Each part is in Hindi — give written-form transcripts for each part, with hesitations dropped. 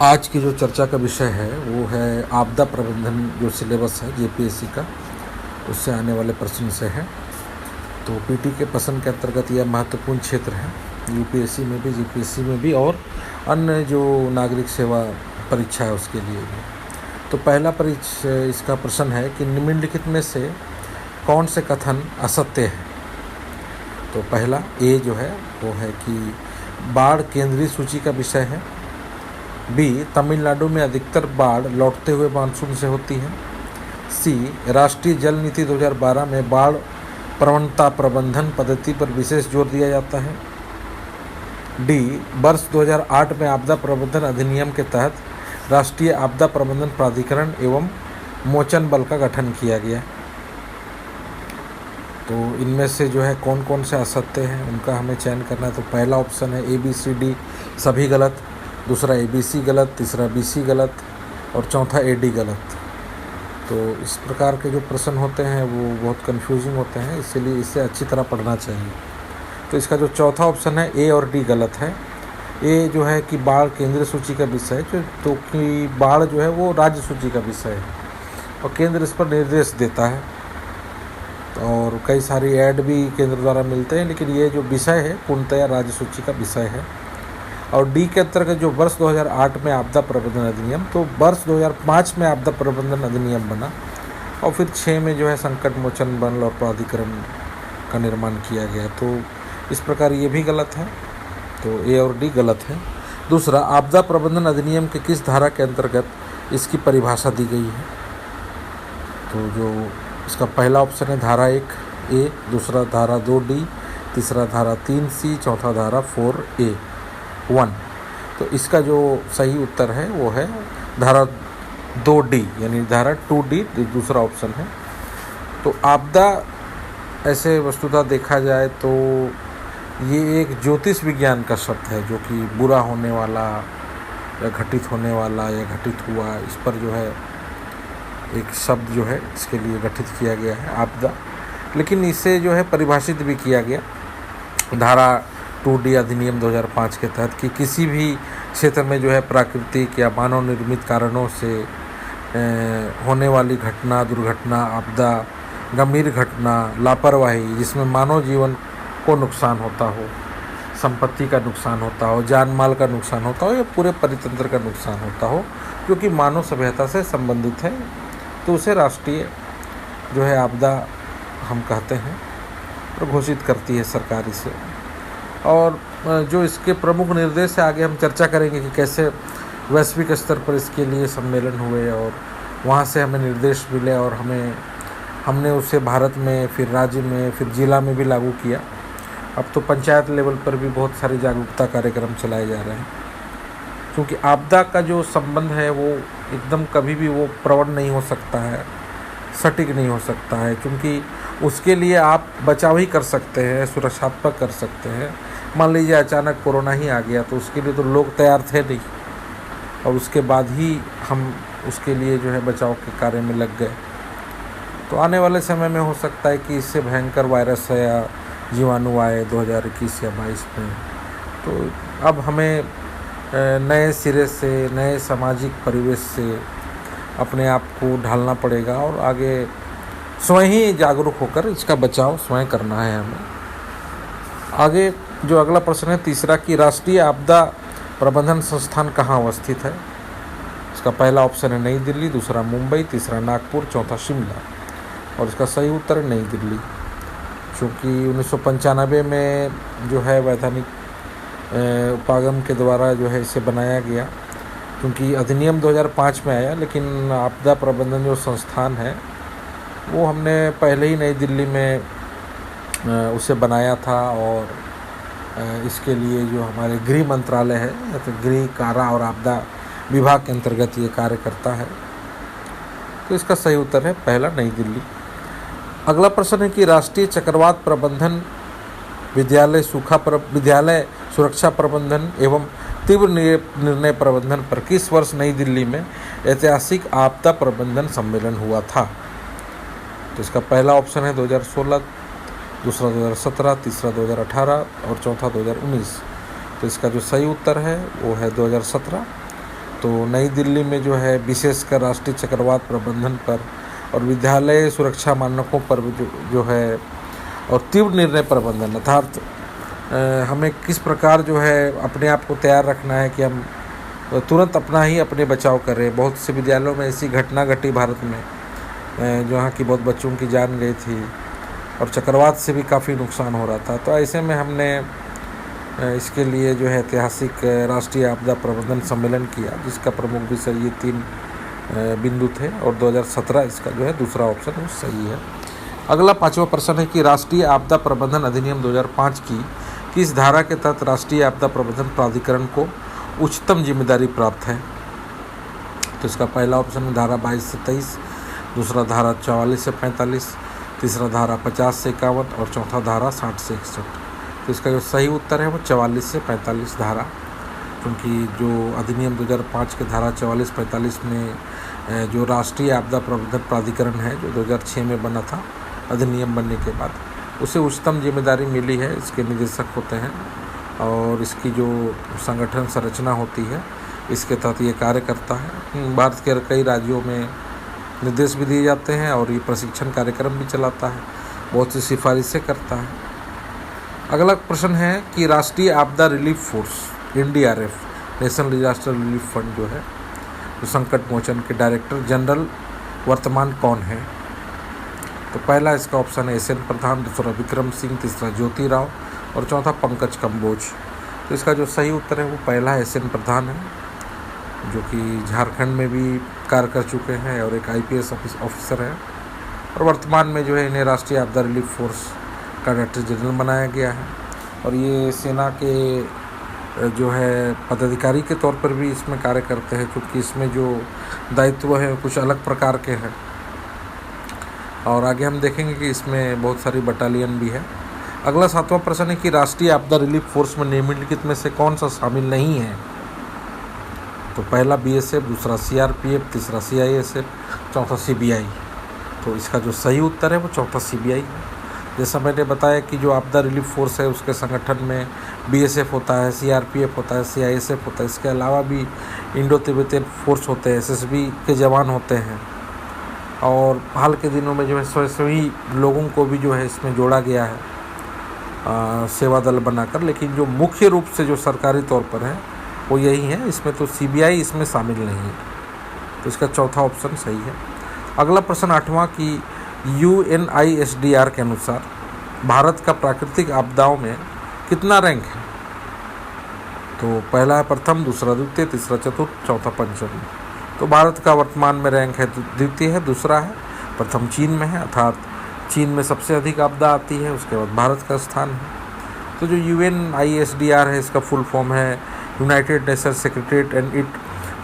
आज की जो चर्चा का विषय है वो है आपदा प्रबंधन। जो सिलेबस है जेपीएससी का, उससे आने वाले प्रश्न से है। तो पीटी के प्रश्न के अंतर्गत यह महत्वपूर्ण क्षेत्र है, यूपीएससी में भी, जीपीएससी में भी, और अन्य जो नागरिक सेवा परीक्षा है उसके लिए भी। तो पहला इसका प्रश्न है कि निम्नलिखित में से कौन से कथन असत्य है। तो पहला ए जो है वो है कि बाढ़ केंद्रीय सूची का विषय है। बी, तमिलनाडु में अधिकतर बाढ़ लौटते हुए मानसून से होती है। सी, राष्ट्रीय जल नीति 2012 में बाढ़ प्रवणता प्रबंधन पद्धति पर विशेष जोर दिया जाता है। डी, वर्ष 2008 में आपदा प्रबंधन अधिनियम के तहत राष्ट्रीय आपदा प्रबंधन प्राधिकरण एवं मोचन बल का गठन किया गया। तो इनमें से जो है कौन कौन से असत्य हैं उनका हमें चयन करना है। तो पहला ऑप्शन है ABCD सभी गलत, दूसरा ABC गलत, तीसरा BC गलत और चौथा AD गलत। तो इस प्रकार के जो प्रश्न होते हैं वो बहुत कंफ्यूजिंग होते हैं, इसीलिए इसे अच्छी तरह पढ़ना चाहिए। तो इसका जो चौथा ऑप्शन है A और D गलत है। ए जो है कि बाढ़ केंद्रीय सूची का विषय है, तो कि बाढ़ जो है वो राज्य सूची का विषय है और केंद्र इस पर निर्देश देता है। और कई सारी ऐड भी केंद्र द्वारा मिलते हैं, लेकिन ये जो विषय है पूर्णतया राज्य सूची का विषय है। और डी के अंतर्गत जो वर्ष 2008 में आपदा प्रबंधन अधिनियम, तो वर्ष 2005 में आपदा प्रबंधन अधिनियम बना और फिर 6 में जो है संकट मोचन बल और प्राधिकरण का निर्माण किया गया। तो इस प्रकार ये भी गलत है, तो ए और डी गलत है। दूसरा, आपदा प्रबंधन अधिनियम के किस धारा के अंतर्गत इसकी परिभाषा दी गई है। तो जो इसका पहला ऑप्शन है धारा 1A, दूसरा धारा 2D, तीसरा धारा 3C, चौथा धारा 4A1। तो इसका जो सही उत्तर है वो है धारा 2D, यानी धारा 2D दूसरा ऑप्शन है। तो आपदा ऐसे वस्तुतः देखा जाए तो ये एक ज्योतिष विज्ञान का शब्द है, जो कि बुरा होने वाला या घटित होने वाला या घटित हुआ, इस पर जो है एक शब्द जो है इसके लिए गठित किया गया है आपदा। लेकिन इसे जो है परिभाषित भी किया गया धारा 2D अधिनियम 2005 के तहत कि किसी भी क्षेत्र में जो है प्राकृतिक या मानव निर्मित कारणों से होने वाली घटना, दुर्घटना, आपदा, गंभीर घटना, लापरवाही जिसमें मानव जीवन को नुकसान होता हो, संपत्ति का नुकसान होता हो, जान माल का नुकसान होता हो या पूरे परितंत्र का नुकसान होता हो, जो कि मानव सभ्यता से संबंधित है, तो उसे राष्ट्रीय जो है आपदा हम कहते हैं और घोषित करती है सरकार इसे। और जो इसके प्रमुख निर्देश है आगे हम चर्चा करेंगे कि कैसे वैश्विक स्तर पर इसके लिए सम्मेलन हुए और वहाँ से हमें निर्देश मिले और हमने उसे भारत में, फिर राज्य में, फिर जिला में भी लागू किया। अब तो पंचायत लेवल पर भी बहुत सारे जागरूकता कार्यक्रम चलाए जा रहे हैं, क्योंकि आपदा का जो संबंध है वो एकदम कभी भी वो प्रवण नहीं हो सकता है, सटीक नहीं हो सकता है, क्योंकि उसके लिए आप बचाव ही कर सकते हैं, सुरक्षात्मक कर सकते हैं। मान लीजिए अचानक कोरोना ही आ गया, तो उसके लिए तो लोग तैयार थे नहीं, और उसके बाद ही हम उसके लिए जो है बचाव के कार्य में लग गए। तो आने वाले समय में हो सकता है कि इससे भयंकर वायरस है या जीवाणु आए 2021 या 22 में। तो अब हमें नए सिरे से, नए सामाजिक परिवेश से अपने आप को ढालना पड़ेगा और आगे स्वयं ही जागरूक होकर इसका बचाव स्वयं करना है हमें। आगे जो अगला प्रश्न है तीसरा, कि राष्ट्रीय आपदा प्रबंधन संस्थान कहाँ अवस्थित है। इसका पहला ऑप्शन है नई दिल्ली, दूसरा मुंबई, तीसरा नागपुर, चौथा शिमला। और इसका सही उत्तर है नई दिल्ली, क्योंकि 1995 में जो है वैधानिक उपागम के द्वारा जो है इसे बनाया गया, क्योंकि अधिनियम 2005 में आया, लेकिन आपदा प्रबंधन जो संस्थान है वो हमने पहले ही नई दिल्ली में उसे बनाया था। और इसके लिए जो हमारे गृह मंत्रालय है, तो गृह, कारा और आपदा विभाग के अंतर्गत ये कार्य करता है। तो इसका सही उत्तर है पहला नई दिल्ली। अगला प्रश्न है कि राष्ट्रीय चक्रवात प्रबंधन, विद्यालय सुरक्षा प्रबंधन एवं तीव्र निर्णय प्रबंधन पर किस वर्ष नई दिल्ली में ऐतिहासिक आपदा प्रबंधन सम्मेलन हुआ था। तो इसका पहला ऑप्शन है 2016, दूसरा 2017, तीसरा 2018 और चौथा 2019। तो इसका जो सही उत्तर है वो है 2017। तो नई दिल्ली में जो है विशेषकर राष्ट्रीय चक्रवात प्रबंधन पर और विद्यालय सुरक्षा मानकों पर जो है और तीव्र निर्णय प्रबंधन अर्थात हमें किस प्रकार जो है अपने आप को तैयार रखना है कि हम तुरंत अपने बचाव करें। बहुत से विद्यालयों में ऐसी घटना घटी भारत में जहाँ की बहुत बच्चों की जान गई थी और चक्रवात से भी काफ़ी नुकसान हो रहा था। तो ऐसे में हमने इसके लिए जो है ऐतिहासिक राष्ट्रीय आपदा प्रबंधन सम्मेलन किया, जिसका प्रमुख विषय ये 3 बिंदु थे और 2017 इसका जो है दूसरा ऑप्शन वो सही है। अगला 5वां प्रश्न है कि राष्ट्रीय आपदा प्रबंधन अधिनियम 2005 की किस धारा के तहत राष्ट्रीय आपदा प्रबंधन प्राधिकरण को उच्चतम जिम्मेदारी प्राप्त है। तो इसका पहला ऑप्शन है धारा 22 से 23, दूसरा धारा 44 से 45, तीसरा धारा 50 से 51 और चौथा धारा 60 से 61। तो इसका जो सही उत्तर है वो 44 से 45 धारा, क्योंकि जो अधिनियम 2005 के धारा 44-45 में जो राष्ट्रीय आपदा प्रबंधन प्राधिकरण है जो 2006 में बना था अधिनियम बनने के बाद, उसे उच्चतम जिम्मेदारी मिली है। इसके निदेशक होते हैं और इसकी जो संगठन संरचना होती है इसके तहत ये कार्य करता है। भारत के कई राज्यों में निर्देश भी दिए जाते हैं और ये प्रशिक्षण कार्यक्रम भी चलाता है, बहुत सी सिफारिशें करता है। अगला प्रश्न है कि राष्ट्रीय आपदा relief force NDRF national disaster relief fund जो है तो संकट मोचन के डायरेक्टर जनरल वर्तमान कौन है। तो पहला इसका ऑप्शन है SN प्रधान, दूसरा विक्रम सिंह, तीसरा ज्योति राव और चौथा पंकज कंबोज। तो इसका जो सही उत्तर है वो पहला SN प्रधान है, जो कि झारखंड में भी कार्य कर चुके हैं और एक IPS ऑफिसर है और वर्तमान में जो है इन्हें राष्ट्रीय आपदा रिलीफ फोर्स का डायरेक्टर जनरल बनाया गया है। और ये सेना के जो है पदाधिकारी के तौर पर भी इसमें कार्य करते हैं, क्योंकि इसमें जो दायित्व है कुछ अलग प्रकार के हैं। और आगे हम देखेंगे कि इसमें बहुत सारी बटालियन भी है। अगला 7वां प्रश्न है कि राष्ट्रीय आपदा रिलीफ फोर्स में निम्नलिखित में से कौन सा शामिल नहीं है। तो पहला BSF, दूसरा CRPF, तीसरा CISF, चौथा CBI। तो इसका जो सही उत्तर है वो चौथा CBI है। जैसा मैंने बताया कि जो आपदा रिलीफ फोर्स है उसके संगठन में BSF होता है, CRPF होता है, CISF होता है। इसके अलावा भी इंडो तिब्बतियन फोर्स होते हैं, SSB के जवान होते हैं। और हाल के दिनों में जो है स्वयंसेवी लोगों को भी जो है इसमें जोड़ा गया है सेवा दल बनाकर, लेकिन जो मुख्य रूप से जो सरकारी तौर पर है वो यही है। इसमें तो CBI इसमें शामिल नहीं है, तो इसका चौथा ऑप्शन सही है। अगला प्रश्न 8वां कि UNISDR के अनुसार भारत का प्राकृतिक आपदाओं में कितना रैंक है। तो पहला है प्रथम, दूसरा द्वितीय, तीसरा चतुर्थ, चौथा पंचम। तो भारत का वर्तमान में रैंक है द्वितीय है, दूसरा है, प्रथम चीन में है, अर्थात चीन में सबसे अधिक आपदा आती है, उसके बाद भारत का स्थान है। तो जो UNISDR है इसका फुल फॉर्म है United Nation secretariat and it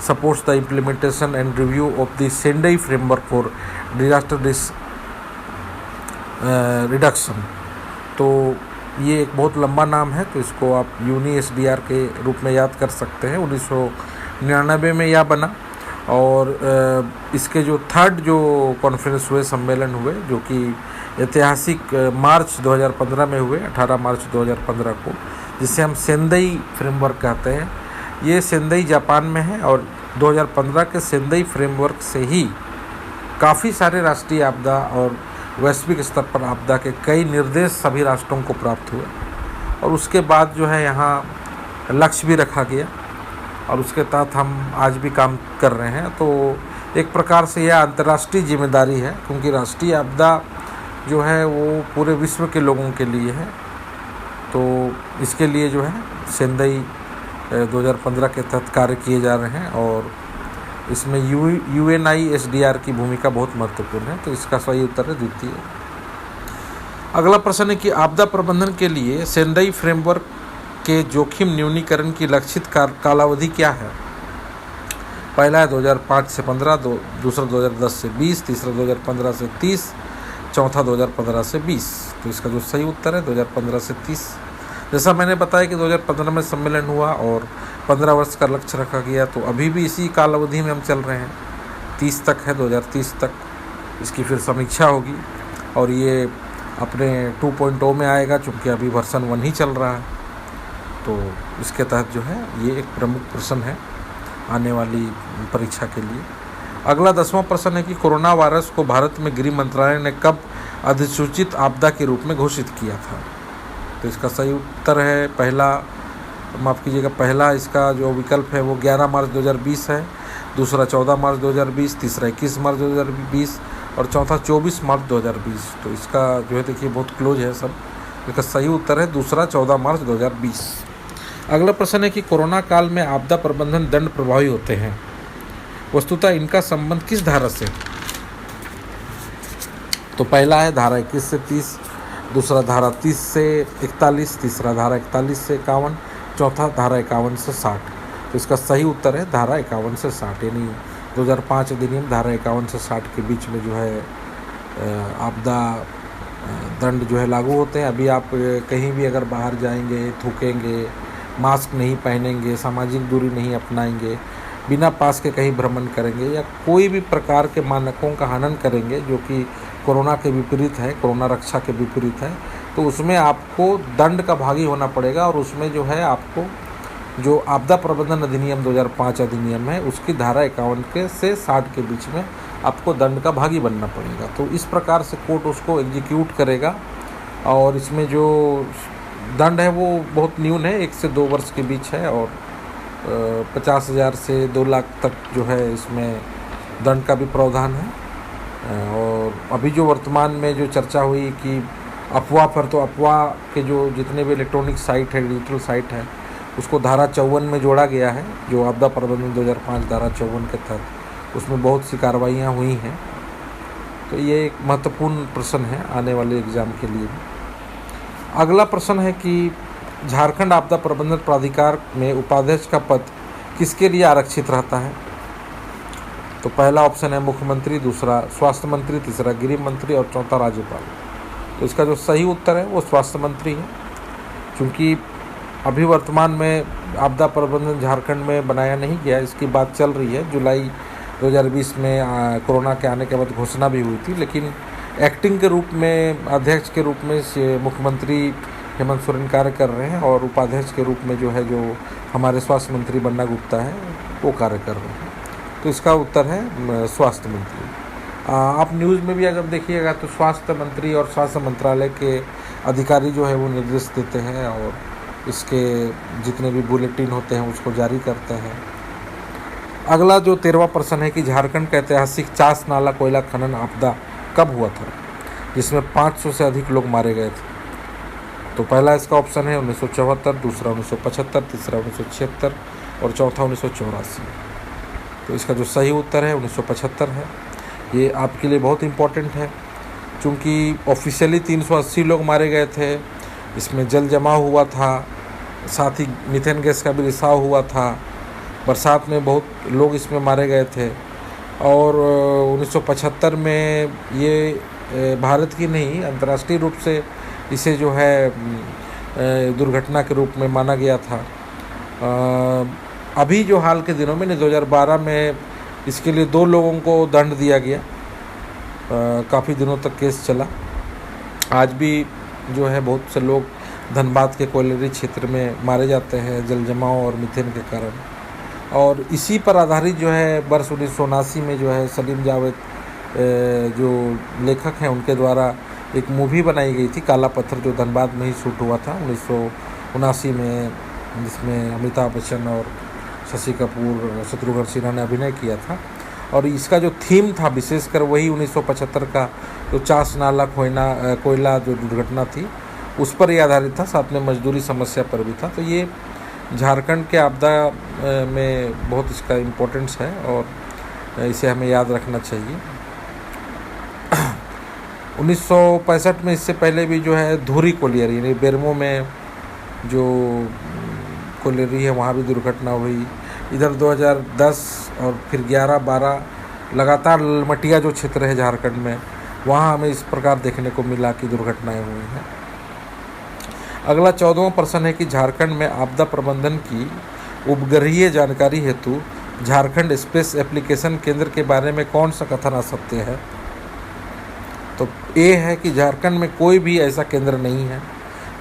supports the implementation and review of the Sendai framework for disaster reduction. तो ये एक बहुत लंबा नाम है, तो इसको आप UNISDR के रूप में याद कर सकते हैं। 1999 में यह बना और इसके जो 3rd जो कॉन्फ्रेंस हुए, सम्मेलन हुए, जो कि ऐतिहासिक मार्च 2015 में हुए, 18 मार्च 2015 को, जिसे हम सेंदई फ्रेमवर्क कहते हैं। ये सेंदई जापान में है और 2015 के सेंदई फ्रेमवर्क से ही काफ़ी सारे राष्ट्रीय आपदा और वैश्विक स्तर पर आपदा के कई निर्देश सभी राष्ट्रों को प्राप्त हुए और उसके बाद जो है यहाँ लक्ष्य भी रखा गया और उसके तहत हम आज भी काम कर रहे हैं। तो एक प्रकार से यह अंतर्राष्ट्रीय जिम्मेदारी है, क्योंकि राष्ट्रीय आपदा जो है वो पूरे विश्व के लोगों के लिए है। तो इसके लिए जो है सेंदई 2015 के तहत कार्य किए जा रहे हैं और इसमें UNISDR की भूमिका बहुत महत्वपूर्ण है। तो इसका सही उत्तर है द्वितीय। अगला प्रश्न है कि आपदा प्रबंधन के लिए सेंदई फ्रेमवर्क के जोखिम न्यूनीकरण की लक्षित कालावधि क्या है। पहला है 2005 से 15, दूसरा 2010 से 20, तीसरा 2015 से 30, चौथा 2015 से 20। तो इसका जो सही उत्तर है 2015 से 30। जैसा मैंने बताया कि 2015 में सम्मेलन हुआ और 15 वर्ष का लक्ष्य रखा गया, तो अभी भी इसी काल अवधि में हम चल रहे हैं, 30 तक है, 2030 तक इसकी फिर समीक्षा होगी और ये अपने 2.0 में आएगा, चूँकि अभी वर्जन 1 ही चल रहा है। तो इसके तहत जो है ये एक प्रमुख प्रश्न है आने वाली परीक्षा के लिए। अगला 10वां प्रश्न है कि कोरोना वायरस को भारत में गृह मंत्रालय ने कब अधिसूचित आपदा के रूप में घोषित किया था? तो इसका सही उत्तर है पहला इसका जो विकल्प है वो 11 मार्च 2020 है, दूसरा 14 मार्च 2020, तीसरा 21 मार्च 2020 और चौथा 24 मार्च 2020। तो इसका जो है देखिए बहुत क्लोज है सब। इसका सही उत्तर है दूसरा 14 मार्च 2020। अगला प्रश्न है कि कोरोना काल में आपदा प्रबंधन दंड प्रभावी होते हैं, वस्तुतः इनका संबंध किस धारा से? तो पहला है धारा 21 से 30, दूसरा धारा 30 से 41, तीसरा धारा 41 से 51, चौथा धारा 51 से 60। तो इसका सही उत्तर है धारा 51 से 60, यानी 2005 अधिनियम धारा 51 से 60 के बीच में जो है आपदा दंड जो है लागू होते हैं। अभी आप कहीं भी अगर बाहर जाएंगे, थूकेंगे, मास्क नहीं पहनेंगे, सामाजिक दूरी नहीं अपनाएंगे, बिना पास के कहीं भ्रमण करेंगे या कोई भी प्रकार के मानकों का हनन करेंगे जो कि कोरोना के विपरीत है, कोरोना रक्षा के विपरीत है, तो उसमें आपको दंड का भागी होना पड़ेगा। और उसमें जो है आपको जो आपदा प्रबंधन अधिनियम 2005 अधिनियम है उसकी धारा 51 से 60 के बीच में आपको दंड का भागी बनना पड़ेगा। तो इस प्रकार से कोर्ट उसको एग्जीक्यूट करेगा। और इसमें जो दंड है वो बहुत न्यून है, 1 से 2 वर्ष के बीच है और 50,000 से 2 लाख तक जो है इसमें दंड का भी प्रावधान है। और अभी जो वर्तमान में जो चर्चा हुई कि अफवाह पर, तो अफवाह के जो जितने भी इलेक्ट्रॉनिक साइट है, डिजिटल साइट है, उसको धारा 54 में जोड़ा गया है, जो आपदा प्रबंधन 2005 धारा 54 के तहत उसमें बहुत सी कार्रवाइयाँ हुई हैं। तो ये एक महत्वपूर्ण प्रश्न है आने वाले एग्ज़ाम के लिए भी। अगला प्रश्न है कि झारखंड आपदा प्रबंधन प्राधिकार में उपाध्यक्ष का पद किसके लिए आरक्षित रहता है? तो पहला ऑप्शन है मुख्यमंत्री, दूसरा स्वास्थ्य मंत्री, तीसरा गृह मंत्री और चौथा राज्यपाल। तो इसका जो सही उत्तर है वो स्वास्थ्य मंत्री है, क्योंकि अभी वर्तमान में आपदा प्रबंधन झारखंड में बनाया नहीं गया, इसकी बात चल रही है। जुलाई 2020 में कोरोना के आने के बाद घोषणा भी हुई थी, लेकिन एक्टिंग के रूप में, अध्यक्ष के रूप में मुख्यमंत्री हेमंत सोरेन कार्य कर रहे हैं और उपाध्यक्ष के रूप में जो हमारे स्वास्थ्य मंत्री बन्ना गुप्ता है वो कार्य कर रहे हैं। तो इसका उत्तर है स्वास्थ्य मंत्री। आप न्यूज़ में भी अगर देखिएगा तो स्वास्थ्य मंत्री और स्वास्थ्य मंत्रालय के अधिकारी जो है वो निर्देश देते हैं और इसके जितने भी बुलेटिन होते हैं उसको जारी करते हैं। अगला जो 13वां प्रश्न है कि झारखंड का ऐतिहासिक चास नाला कोयला खनन आपदा कब हुआ था, जिसमें 500 से अधिक लोग मारे गए थे? तो पहला इसका ऑप्शन है 1974, दूसरा 1975, तीसरा 1976 और चौथा 1984। तो इसका जो सही उत्तर है 1975 है। ये आपके लिए बहुत इम्पोर्टेंट है, क्योंकि ऑफिशियली 380 लोग मारे गए थे, इसमें जल जमाव हुआ था, साथ ही मीथेन गैस का भी रिसाव हुआ था, बरसात में बहुत लोग इसमें मारे गए थे। और 1975 में ये भारत की नहीं अंतर्राष्ट्रीय रूप से इसे जो है दुर्घटना के रूप में माना गया था। अभी जो हाल के दिनों में 2012 में इसके लिए 2 लोगों को दंड दिया गया। काफ़ी दिनों तक केस चला। आज भी जो है बहुत से लोग धनबाद के कोयलरी क्षेत्र में मारे जाते हैं जल जमाव और मीथेन के कारण। और इसी पर आधारित जो है वर्ष 1979 में जो है सलीम जावेद जो लेखक हैं उनके द्वारा एक मूवी बनाई गई थी काला पत्थर, जो धनबाद में ही शूट हुआ था 1979 में, जिसमें अमिताभ बच्चन और शशि कपूर, शत्रुघ्न सिन्हा ने अभिनय किया था। और इसका जो थीम था विशेषकर वही 1975 का जो चास नाला कोयला जो दुर्घटना थी उस पर ही आधारित था, साथ में मजदूरी समस्या पर भी था। तो ये झारखंड के आपदा में बहुत इसका इम्पोर्टेंस है और इसे हमें याद रखना चाहिए। 1965 में इससे पहले भी जो है धूरी कोलियरी यानी बेरमो में जो कोलियरी है वहाँ भी दुर्घटना हुई। इधर 2010 और फिर 11-12 लगातार ललमटिया जो क्षेत्र है झारखंड में वहाँ हमें इस प्रकार देखने को मिला कि दुर्घटनाएं हुई हैं। अगला 14वां प्रश्न है कि झारखंड में आपदा प्रबंधन की उपग्रहीय जानकारी हेतु झारखंड स्पेस एप्लीकेशन केंद्र के बारे में कौन सा कथन असत्य है? तो ए है कि झारखंड में कोई भी ऐसा केंद्र नहीं है।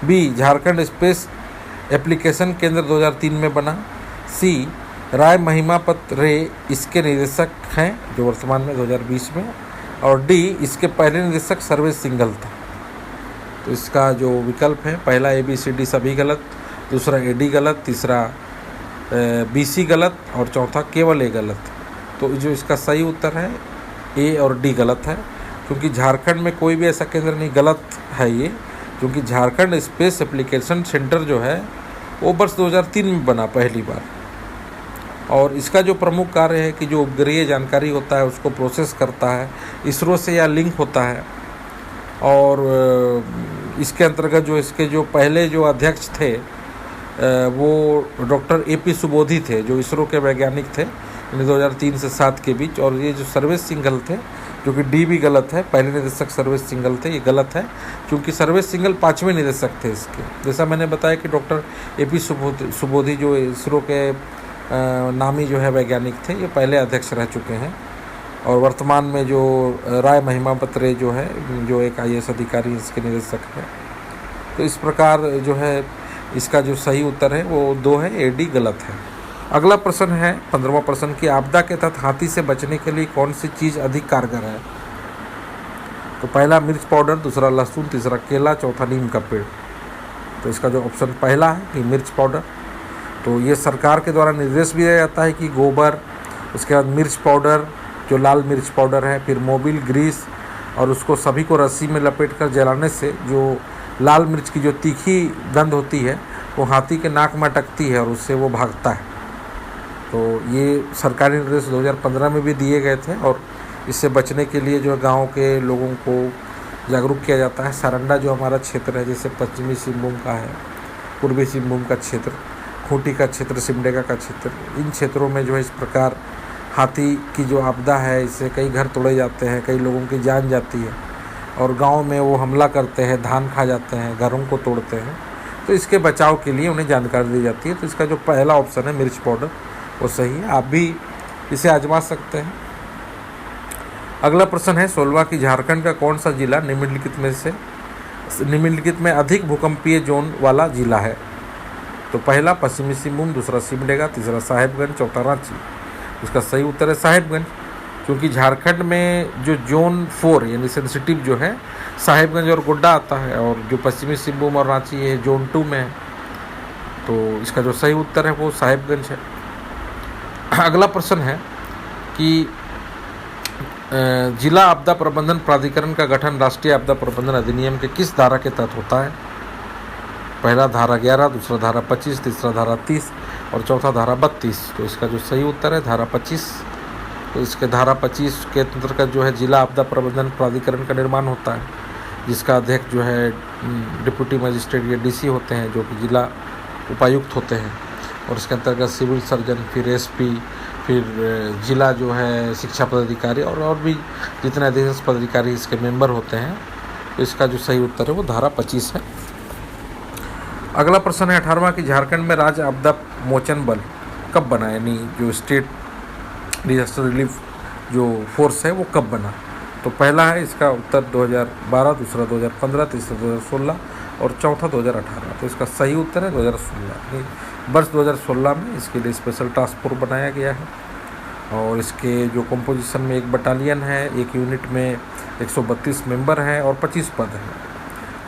बी, झारखंड स्पेस एप्लीकेशन केंद्र 2003 में बना। सी, राय महिमापत रे इसके निदेशक हैं जो वर्तमान में 2020 में, और डी इसके पहले निदेशक सर्वेश सिंघल था। तो इसका जो विकल्प है, पहला ABCD सभी गलत, दूसरा AD गलत, तीसरा BC गलत और चौथा केवल A गलत। तो जो इसका सही उत्तर है A और D गलत है, क्योंकि झारखंड में कोई भी ऐसा केंद्र नहीं। गलत है ये, क्योंकि झारखंड स्पेस एप्लीकेशन सेंटर जो है वो वर्ष 2003 में बना पहली बार, और इसका जो प्रमुख कार्य है कि जो उपग्रहीय जानकारी होता है उसको प्रोसेस करता है, इसरो से या लिंक होता है। और इसके अंतर्गत जो इसके जो पहले जो अध्यक्ष थे वो डॉक्टर AP सुबोधी थे, जो इसरो के वैज्ञानिक थे 2003 से 7 के बीच। और ये जो सर्वेश सिंघल थे, जो कि डी भी गलत है, पहले निदेशक सर्वेश सिंघल थे, ये गलत है, क्योंकि सर्वेश सिंघल 5वें निदेशक थे इसके। जैसा मैंने बताया कि डॉक्टर AP सुबोधी जो इसरो के नामी जो है वैज्ञानिक थे, ये पहले अध्यक्ष रह चुके हैं। और वर्तमान में जो राय महिमापत रे जो है, जो एक IAS अधिकारी इसके निदेशक है। तो इस प्रकार जो है इसका जो सही उत्तर है वो 2 है, AD गलत है। अगला प्रश्न है 15वां प्रश्न कि आपदा के तहत हाथी से बचने के लिए कौन सी चीज़ अधिक कारगर है। तो पहला मिर्च पाउडर, दूसरा लहसुन, तीसरा केला, चौथा नीम का पेड़। तो इसका जो ऑप्शन पहला है कि मिर्च पाउडर। तो ये सरकार के द्वारा निर्देश भी दिया जाता है कि गोबर, उसके बाद मिर्च पाउडर जो लाल मिर्च पाउडर है, फिर मोबिल ग्रीस, और उसको सभी को रस्सी में लपेट कर जलाने से जो लाल मिर्च की जो तीखी गंध होती है वो हाथी के नाक में अटकती है और उससे वो भागता है। तो ये सरकारी निर्देश 2015 में भी दिए गए थे, और इससे बचने के लिए जो गाँव के लोगों को जागरूक किया जाता है। सारंडा जो हमारा क्षेत्र है, जैसे पश्चिमी सिंहभूम का है, पूर्वी सिंहभूम का क्षेत्र, खूंटी का क्षेत्र, सिमडेगा का क्षेत्र, इन क्षेत्रों में जो है इस प्रकार हाथी की जो आपदा है, इससे कई घर तोड़े जाते हैं, कई लोगों की जान जाती है, और गांव में वो हमला करते हैं, धान खा जाते हैं, घरों को तोड़ते हैं। तो इसके बचाव के लिए उन्हें जानकारी दी जाती है। तो इसका जो पहला ऑप्शन है मिर्च पाउडर, वो सही है। आप भी इसे आजमा सकते हैं। अगला प्रश्न है 16वां कि झारखंड का कौन सा जिला निम्नलिखित में अधिक भूकंपीय जोन वाला जिला है। तो पहला पश्चिमी सिंहभूम, दूसरा सिमडेगा, तीसरा साहेबगंज, चौथा रांची। इसका सही उत्तर है साहेबगंज, क्योंकि झारखंड में जो जोन 4 यानी सेंसिटिव जो है साहेबगंज और गोड्डा आता है, और जो पश्चिमी सिंहभूम और रांची है जोन 2 में है। तो इसका जो सही उत्तर है वो साहेबगंज है। अगला प्रश्न है कि जिला आपदा प्रबंधन प्राधिकरण का गठन राष्ट्रीय आपदा प्रबंधन अधिनियम के किस धारा के तहत होता है। पहला धारा 11, दूसरा धारा 25, तीसरा धारा 30 और चौथा धारा 32। तो इसका जो सही उत्तर है धारा 25। तो इसके धारा 25 के अंतर्गत जो है जिला आपदा प्रबंधन प्राधिकरण का निर्माण होता है, जिसका अध्यक्ष जो है डिप्टी मजिस्ट्रेट या DC होते हैं, जो कि जिला उपायुक्त होते हैं। और इसके अंतर्गत सिविल सर्जन, फिर SP, फिर जिला जो है शिक्षा पदाधिकारी और भी जितने अधीनस्थ पदाधिकारी इसके मेंबर होते हैं। तो इसका जो सही उत्तर है वो धारा 25 है। अगला प्रश्न है 18वां कि झारखंड में राज्य आपदा मोचन बल कब बना, यानी जो स्टेट डिजास्टर रिलीफ जो फोर्स है वो कब बना। तो पहला है इसका उत्तर 2012, दूसरा 2015, तीसरा 2016 और चौथा 2018। तो इसका सही उत्तर है 2016। वर्ष 2016 में इसके लिए स्पेशल टास्क फोर्स बनाया गया है, और इसके जो कंपोजिशन में 1 बटालियन है, 1 यूनिट में 132 मेंबर हैं और 25 पद हैं।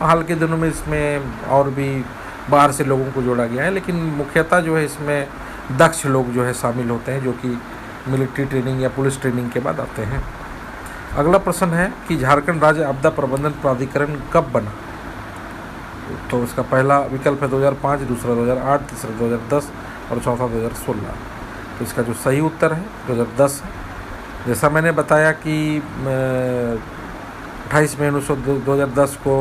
हाल के दिनों में इसमें और भी बाहर से लोगों को जोड़ा गया है, लेकिन मुख्यतः जो है इसमें दक्ष लोग जो है शामिल होते हैं, जो कि मिलिट्री ट्रेनिंग या पुलिस ट्रेनिंग के बाद आते हैं। अगला प्रश्न है कि झारखंड राज्य आपदा प्रबंधन प्राधिकरण कब बना। तो इसका पहला विकल्प है 2005, दूसरा 2008, तीसरा 2010 और चौथा 2016। तो इसका जो सही उत्तर है 2010 है। जैसा मैंने बताया कि 28 मई 2010 को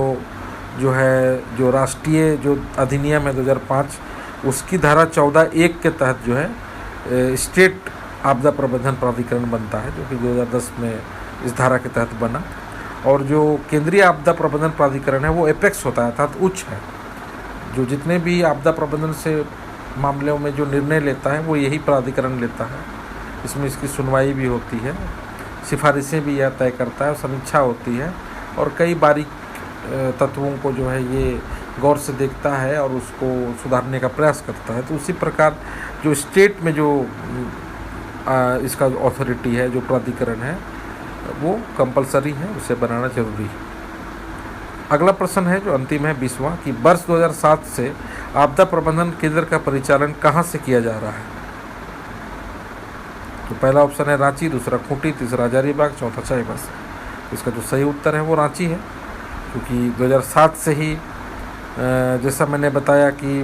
जो है जो राष्ट्रीय जो अधिनियम है 2005, उसकी धारा 14(1) के तहत जो है स्टेट आपदा प्रबंधन प्राधिकरण बनता है, जो कि 2010 में इस धारा के तहत बना। और जो केंद्रीय आपदा प्रबंधन प्राधिकरण है वो एपेक्स होता है, अर्थात उच्च है। जो जितने भी आपदा प्रबंधन से मामलों में जो निर्णय लेता है वो यही प्राधिकरण लेता है। इसमें इसकी सुनवाई भी होती है, सिफारिशें भी यह तय करता है, समीक्षा होती है, और कई बारीक तत्वों को जो है ये गौर से देखता है और उसको सुधारने का प्रयास करता है। तो उसी प्रकार जो स्टेट में जो इसका अथॉरिटी है, जो प्राधिकरण है, वो कंपलसरी है, उसे बनाना जरूरी है। अगला प्रश्न है जो अंतिम है 20वां, कि वर्ष 2007 से आपदा प्रबंधन केंद्र का परिचालन कहाँ से किया जा रहा है? तो पहला ऑप्शन है रांची, दूसरा खूंटी, तीसरा हजारीबाग, चौथा चाईबासा। इसका जो सही उत्तर है वो रांची है, क्योंकि 2007 से ही जैसा मैंने बताया कि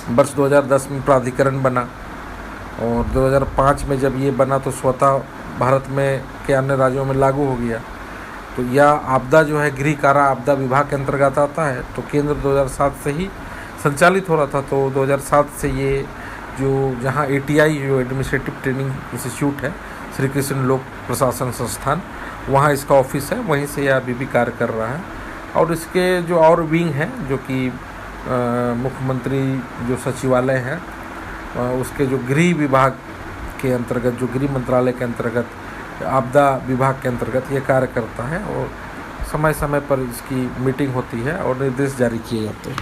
वर्ष 2010 में प्राधिकरण बना और 2005 में जब ये बना तो स्वतः भारत में के अन्य राज्यों में लागू हो गया। तो यह आपदा जो है गृह कारा आपदा विभाग के अंतर्गत आता है। तो केंद्र 2007 से ही संचालित हो रहा था। तो 2007 से ये जो जहाँ ATI जो एडमिनिस्ट्रेटिव ट्रेनिंग इंस्टीट्यूट है, श्री कृष्ण लोक प्रशासन संस्थान, वहाँ इसका ऑफिस है, वहीं से यह अभी भी कार्य कर रहा है। और इसके जो और विंग हैं, जो कि मुख्यमंत्री जो सचिवालय है, उसके जो गृह विभाग के अंतर्गत, जो गृह मंत्रालय के अंतर्गत आपदा विभाग के अंतर्गत ये कार्य करता है और समय समय पर इसकी मीटिंग होती है और निर्देश जारी किए जाते हैं।